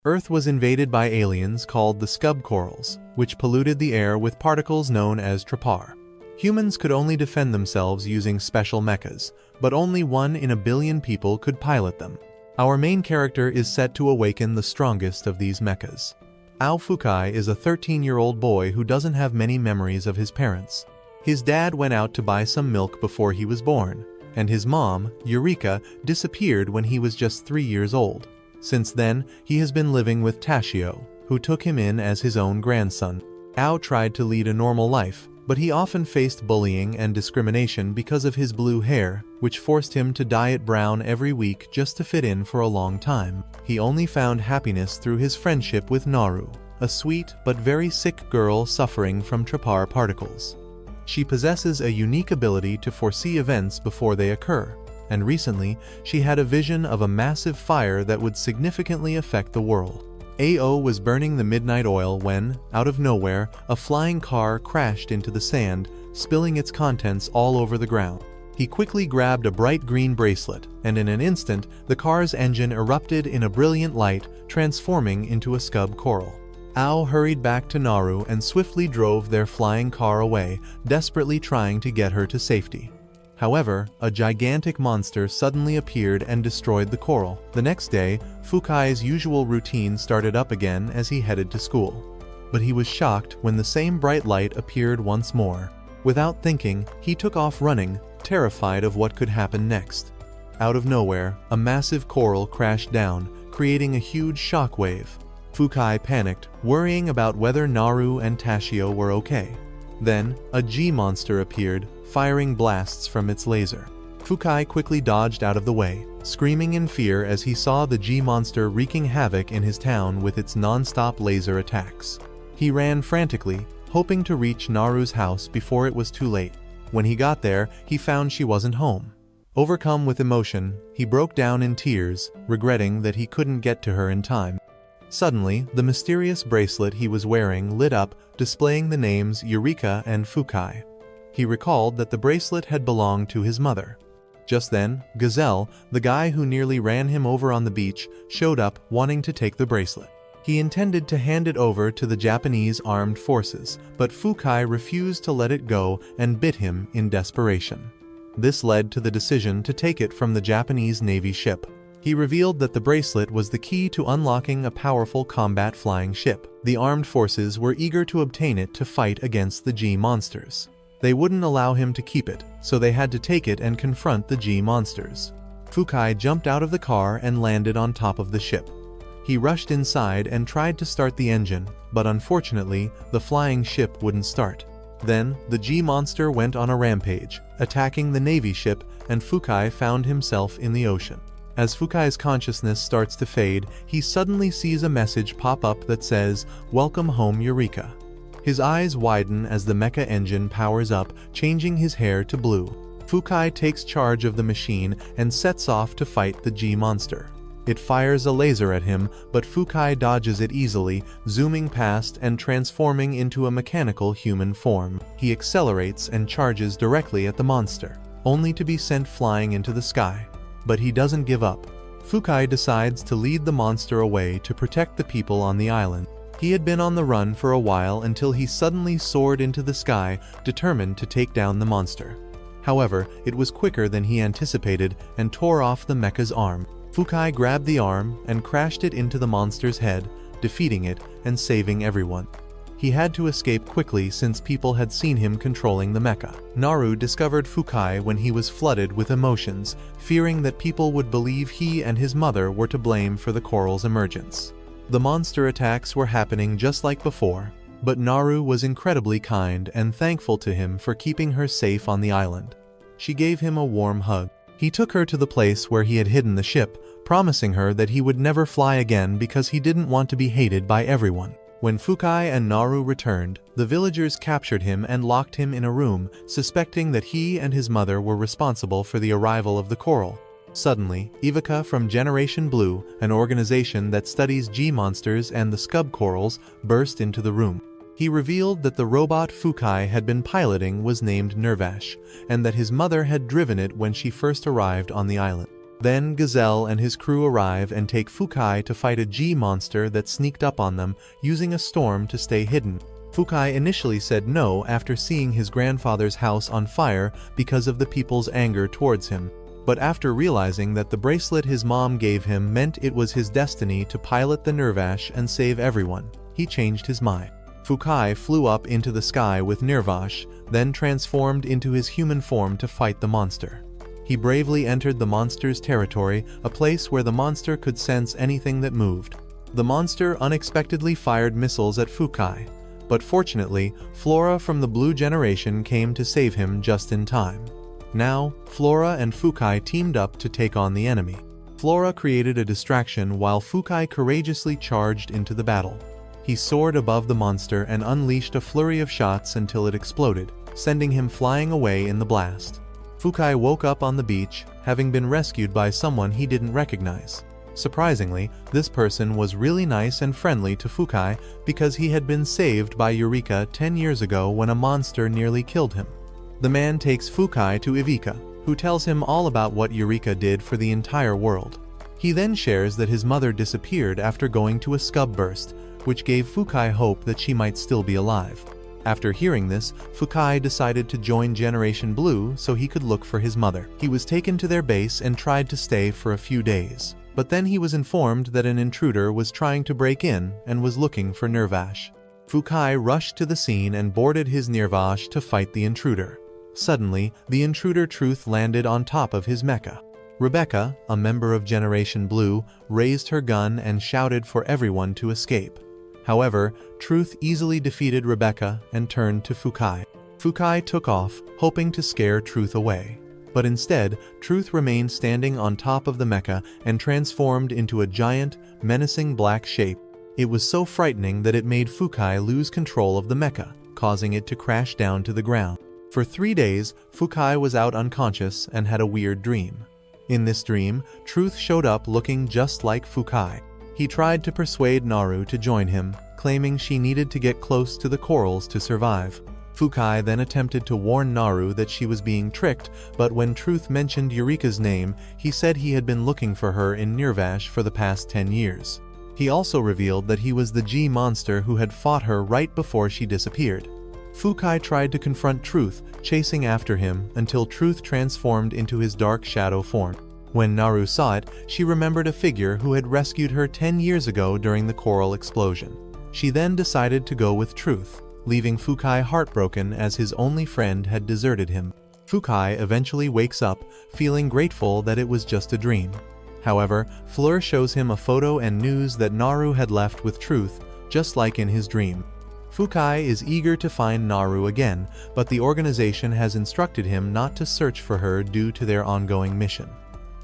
Earth was invaded by aliens called the Scuba Corals, which polluted the air with particles known as Trapar. Humans could only defend themselves using special mechas, but only 1 in a billion people could pilot them. Our main character is set to awaken the strongest of these mechas. Ao Fukai is a 13-year-old boy who doesn't have many memories of his parents. His dad went out to buy some milk before he was born, and his mom, Eureka, disappeared when he was just 3 years old. Since then, he has been living with Tashio, who took him in as his own grandson. Ao tried to lead a normal life, but he often faced bullying and discrimination because of his blue hair, which forced him to dye it brown every week just to fit in for a long time. He only found happiness through his friendship with Naru, a sweet but very sick girl suffering from Trapar particles. She possesses a unique ability to foresee events before they occur, and recently she had a vision of a massive fire that would significantly affect the world. Ao was burning the midnight oil when, out of nowhere, a flying car crashed into the sand, spilling its contents all over the ground. He quickly grabbed a bright green bracelet, and in an instant, the car's engine erupted in a brilliant light, transforming into a Scuba Coral. Ao hurried back to Naru and swiftly drove their flying car away, desperately trying to get her to safety. However, a gigantic monster suddenly appeared and destroyed the coral. The next day, Fukai's usual routine started up again as he headed to school. But he was shocked when the same bright light appeared once more. Without thinking, he took off running, terrified of what could happen next. Out of nowhere, a massive coral crashed down, creating a huge shock wave. Fukai panicked, worrying about whether Naru and Tashio were okay. Then, a G-monster appeared, firing blasts from its laser. Fukai quickly dodged out of the way, screaming in fear as he saw the G-monster wreaking havoc in his town with its non-stop laser attacks. He ran frantically, hoping to reach Naru's house before it was too late. When he got there, he found she wasn't home. Overcome with emotion, he broke down in tears, regretting that he couldn't get to her in time. Suddenly, the mysterious bracelet he was wearing lit up, displaying the names Eureka and Fukai. He recalled that the bracelet had belonged to his mother. Just then, Gazelle, the guy who nearly ran him over on the beach, showed up wanting to take the bracelet. He intended to hand it over to the Japanese armed forces, but Fukai refused to let it go and bit him in desperation. This led to the decision to take it from the Japanese Navy ship. He revealed that the bracelet was the key to unlocking a powerful combat flying ship. The armed forces were eager to obtain it to fight against the G-monsters. They wouldn't allow him to keep it, so they had to take it and confront the G-monsters. Fukai jumped out of the car and landed on top of the ship. He rushed inside and tried to start the engine, but unfortunately, the flying ship wouldn't start. Then, the G-monster went on a rampage, attacking the Navy ship, and Fukai found himself in the ocean. As Fukai's consciousness starts to fade, he suddenly sees a message pop up that says, "Welcome home, Eureka." His eyes widen as the mecha engine powers up, changing his hair to blue. Fukai takes charge of the machine and sets off to fight the G-monster. It fires a laser at him, but Fukai dodges it easily, zooming past and transforming into a mechanical human form. He accelerates and charges directly at the monster, only to be sent flying into the sky. But he doesn't give up. Fukai decides to lead the monster away to protect the people on the island. He had been on the run for a while until he suddenly soared into the sky, determined to take down the monster. However, it was quicker than he anticipated and tore off the mecha's arm. Fukai grabbed the arm and crashed it into the monster's head, defeating it and saving everyone. He had to escape quickly since people had seen him controlling the mecha. Naru discovered Fukai when he was flooded with emotions, fearing that people would believe he and his mother were to blame for the coral's emergence. The monster attacks were happening just like before, but Naru was incredibly kind and thankful to him for keeping her safe on the island. She gave him a warm hug. He took her to the place where he had hidden the ship, promising her that he would never fly again because he didn't want to be hated by everyone. When Fukai and Naru returned, the villagers captured him and locked him in a room, suspecting that he and his mother were responsible for the arrival of the coral. Suddenly, Ivica from Generation Blue, an organization that studies G-monsters and the Scuba Corals, burst into the room. He revealed that the robot Fukai had been piloting was named Nervash, and that his mother had driven it when she first arrived on the island. Then Gazelle and his crew arrive and take Fukai to fight a G-monster that sneaked up on them, using a storm to stay hidden. Fukai initially said no after seeing his grandfather's house on fire because of the people's anger towards him. But after realizing that the bracelet his mom gave him meant it was his destiny to pilot the Nervash and save everyone, he changed his mind. Fukai flew up into the sky with Nervash, then transformed into his human form to fight the monster. He bravely entered the monster's territory, a place where the monster could sense anything that moved. The monster unexpectedly fired missiles at Fukai, but fortunately, Flora from the Blue Generation came to save him just in time. Now, Flora and Fukai teamed up to take on the enemy. Flora created a distraction while Fukai courageously charged into the battle. He soared above the monster and unleashed a flurry of shots until it exploded, sending him flying away in the blast. Fukai woke up on the beach, having been rescued by someone he didn't recognize. Surprisingly, this person was really nice and friendly to Fukai because he had been saved by Eureka 10 years ago when a monster nearly killed him. The man takes Fukai to Ivica, who tells him all about what Eureka did for the entire world. He then shares that his mother disappeared after going to a scub burst, which gave Fukai hope that she might still be alive. After hearing this, Fukai decided to join Generation Blue so he could look for his mother. He was taken to their base and tried to stay for a few days. But then he was informed that an intruder was trying to break in and was looking for Nervash. Fukai rushed to the scene and boarded his Nervash to fight the intruder. Suddenly, the intruder Truth landed on top of his mecha. Rebecca, a member of Generation Blue, raised her gun and shouted for everyone to escape. However, Truth easily defeated Rebecca and turned to Fukai. Fukai took off, hoping to scare Truth away. But instead, Truth remained standing on top of the mecha and transformed into a giant, menacing black shape. It was so frightening that it made Fukai lose control of the mecha, causing it to crash down to the ground. For 3 days, Fukai was out unconscious and had a weird dream. In this dream, Truth showed up looking just like Fukai. He tried to persuade Naru to join him, claiming she needed to get close to the corals to survive. Fukai then attempted to warn Naru that she was being tricked, but when Truth mentioned Eureka's name, he said he had been looking for her in Nervash for the past 10 years. He also revealed that he was the G-monster who had fought her right before she disappeared. Fukai tried to confront Truth, chasing after him until Truth transformed into his dark shadow form. When Naru saw it, she remembered a figure who had rescued her 10 years ago during the coral explosion. She then decided to go with Truth, leaving Fukai heartbroken as his only friend had deserted him. Fukai eventually wakes up, feeling grateful that it was just a dream. However, Fleur shows him a photo and news that Naru had left with Truth, just like in his dream. Fukai is eager to find Naru again, but the organization has instructed him not to search for her due to their ongoing mission.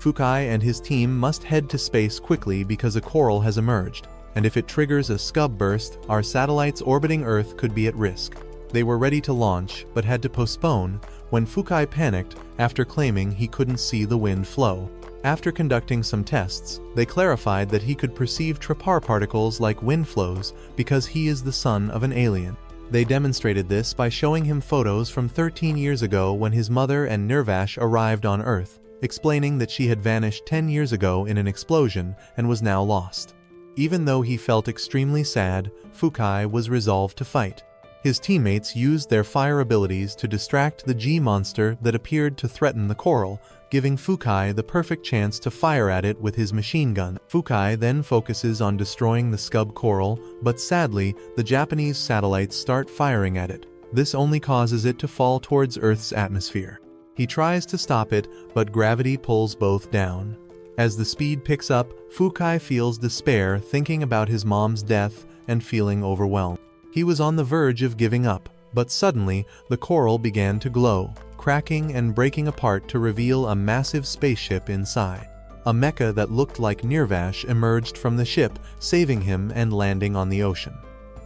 Fukai and his team must head to space quickly because a coral has emerged, and if it triggers a scub burst, our satellites orbiting Earth could be at risk. They were ready to launch, but had to postpone when Fukai panicked after claiming he couldn't see the wind flow. After conducting some tests, they clarified that he could perceive Trapar particles like wind flows because he is the son of an alien. They demonstrated this by showing him photos from 13 years ago when his mother and Nervash arrived on Earth, explaining that she had vanished 10 years ago in an explosion and was now lost. Even though he felt extremely sad, Fukai was resolved to fight. His teammates used their fire abilities to distract the G-monster that appeared to threaten the coral, giving Fukai the perfect chance to fire at it with his machine gun. Fukai then focuses on destroying the Scuba Coral, but sadly, the Japanese satellites start firing at it. This only causes it to fall towards Earth's atmosphere. He tries to stop it, but gravity pulls both down. As the speed picks up, Fukai feels despair thinking about his mom's death and feeling overwhelmed. He was on the verge of giving up, but suddenly, the coral began to glow, cracking and breaking apart to reveal a massive spaceship inside. A mecha that looked like Nervash emerged from the ship, saving him and landing on the ocean.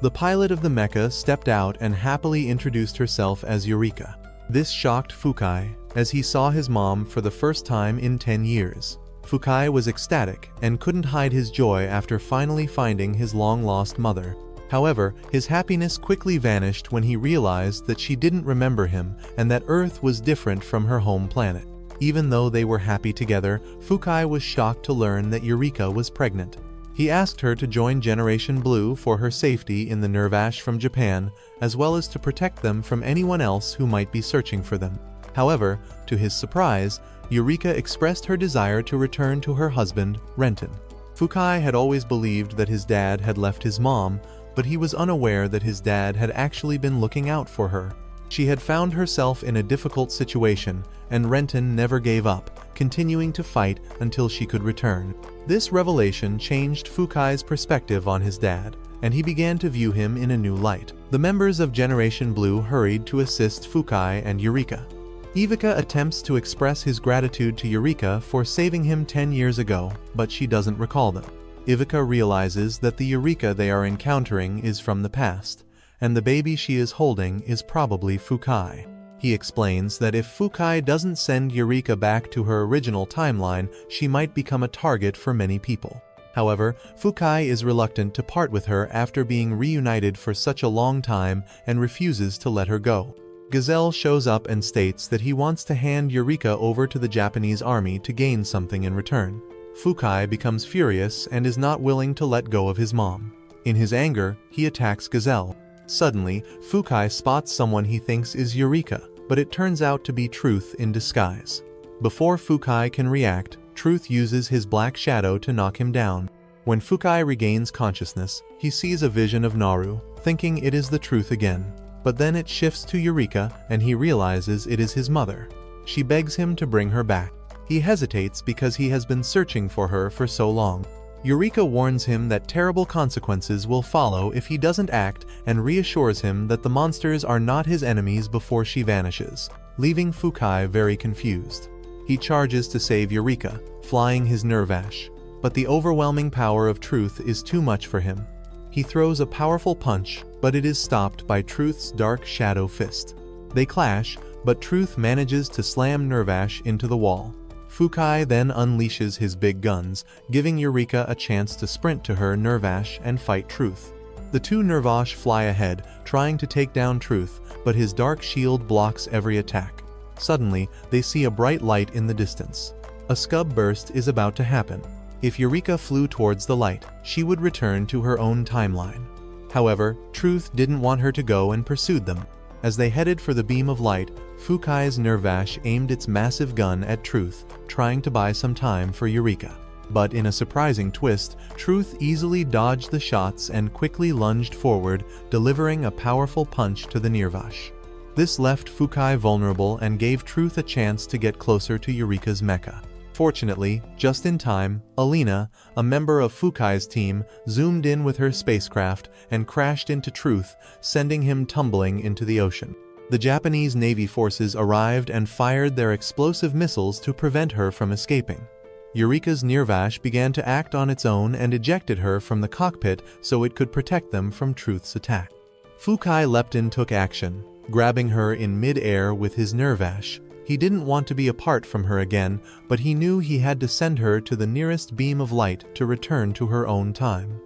The pilot of the mecha stepped out and happily introduced herself as Eureka. This shocked Fukai, as he saw his mom for the first time in 10 years. Fukai was ecstatic and couldn't hide his joy after finally finding his long-lost mother. However, his happiness quickly vanished when he realized that she didn't remember him and that Earth was different from her home planet. Even though they were happy together, Fukai was shocked to learn that Eureka was pregnant. He asked her to join Generation Blue for her safety in the nerve ash from Japan, as well as to protect them from anyone else who might be searching for them. However, to his surprise, Eureka expressed her desire to return to her husband, Renton. Fukai had always believed that his dad had left his mom, but he was unaware that his dad had actually been looking out for her. She had found herself in a difficult situation, and Renton never gave up, continuing to fight until she could return. This revelation changed Fukai's perspective on his dad, and he began to view him in a new light. The members of Generation Blue hurried to assist Fukai and Eureka. Ivica attempts to express his gratitude to Eureka for saving him 10 years ago, but she doesn't recall them. Ivica realizes that the Eureka they are encountering is from the past, and the baby she is holding is probably Fukai. He explains that if Fukai doesn't send Eureka back to her original timeline, she might become a target for many people. However, Fukai is reluctant to part with her after being reunited for such a long time and refuses to let her go. Gazelle shows up and states that he wants to hand Eureka over to the Japanese army to gain something in return. Fukai becomes furious and is not willing to let go of his mom. In his anger, he attacks Gazelle. Suddenly, Fukai spots someone he thinks is Eureka, but it turns out to be Truth in disguise. Before Fukai can react, Truth uses his black shadow to knock him down. When Fukai regains consciousness, he sees a vision of Naru, thinking it is the Truth again. But then it shifts to Eureka, and he realizes it is his mother. She begs him to bring her back. He hesitates because he has been searching for her for so long. Eureka warns him that terrible consequences will follow if he doesn't act and reassures him that the monsters are not his enemies before she vanishes, leaving Fukai very confused. He charges to save Eureka, flying his nerve ash, but the overwhelming power of Truth is too much for him. He throws a powerful punch, but it is stopped by Truth's dark shadow fist. They clash, but Truth manages to slam Nervash into the wall. Fukai then unleashes his big guns, giving Eureka a chance to sprint to her Nervash and fight Truth. The two Nervash fly ahead, trying to take down Truth, but his dark shield blocks every attack. Suddenly, they see a bright light in the distance. A scub burst is about to happen. If Eureka flew towards the light, she would return to her own timeline. However, Truth didn't want her to go and pursued them. As they headed for the beam of light, Fukai's Nervash aimed its massive gun at Truth, trying to buy some time for Eureka. But in a surprising twist, Truth easily dodged the shots and quickly lunged forward, delivering a powerful punch to the Nervash. This left Fukai vulnerable and gave Truth a chance to get closer to Eureka's mecha. Fortunately, just in time, Alina, a member of Fukai's team, zoomed in with her spacecraft and crashed into Truth, sending him tumbling into the ocean. The Japanese Navy forces arrived and fired their explosive missiles to prevent her from escaping. Eureka's Nervash began to act on its own and ejected her from the cockpit so it could protect them from Truth's attack. Fukai leapt in, took action, grabbing her in mid-air with his Nervash. He didn't want to be apart from her again, but he knew he had to send her to the nearest beam of light to return to her own time.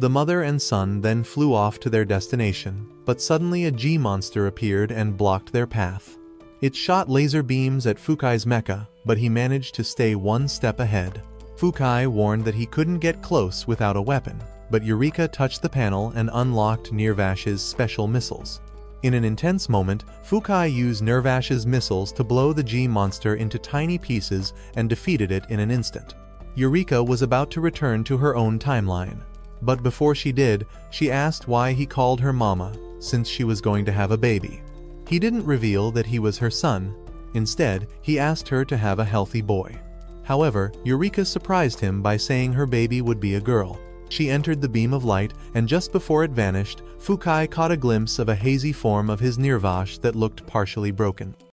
The mother and son then flew off to their destination, but suddenly a G-monster appeared and blocked their path. It shot laser beams at Fukai's mecha, but he managed to stay one step ahead. Fukai warned that he couldn't get close without a weapon, but Eureka touched the panel and unlocked Nervash's special missiles. In an intense moment, Fukai used Nervash's missiles to blow the G-monster into tiny pieces and defeated it in an instant. Eureka was about to return to her own timeline. But before she did, she asked why he called her Mama, since she was going to have a baby. He didn't reveal that he was her son. Instead, he asked her to have a healthy boy. However, Eureka surprised him by saying her baby would be a girl. She entered the beam of light, and just before it vanished, Fukai caught a glimpse of a hazy form of his Nervash that looked partially broken.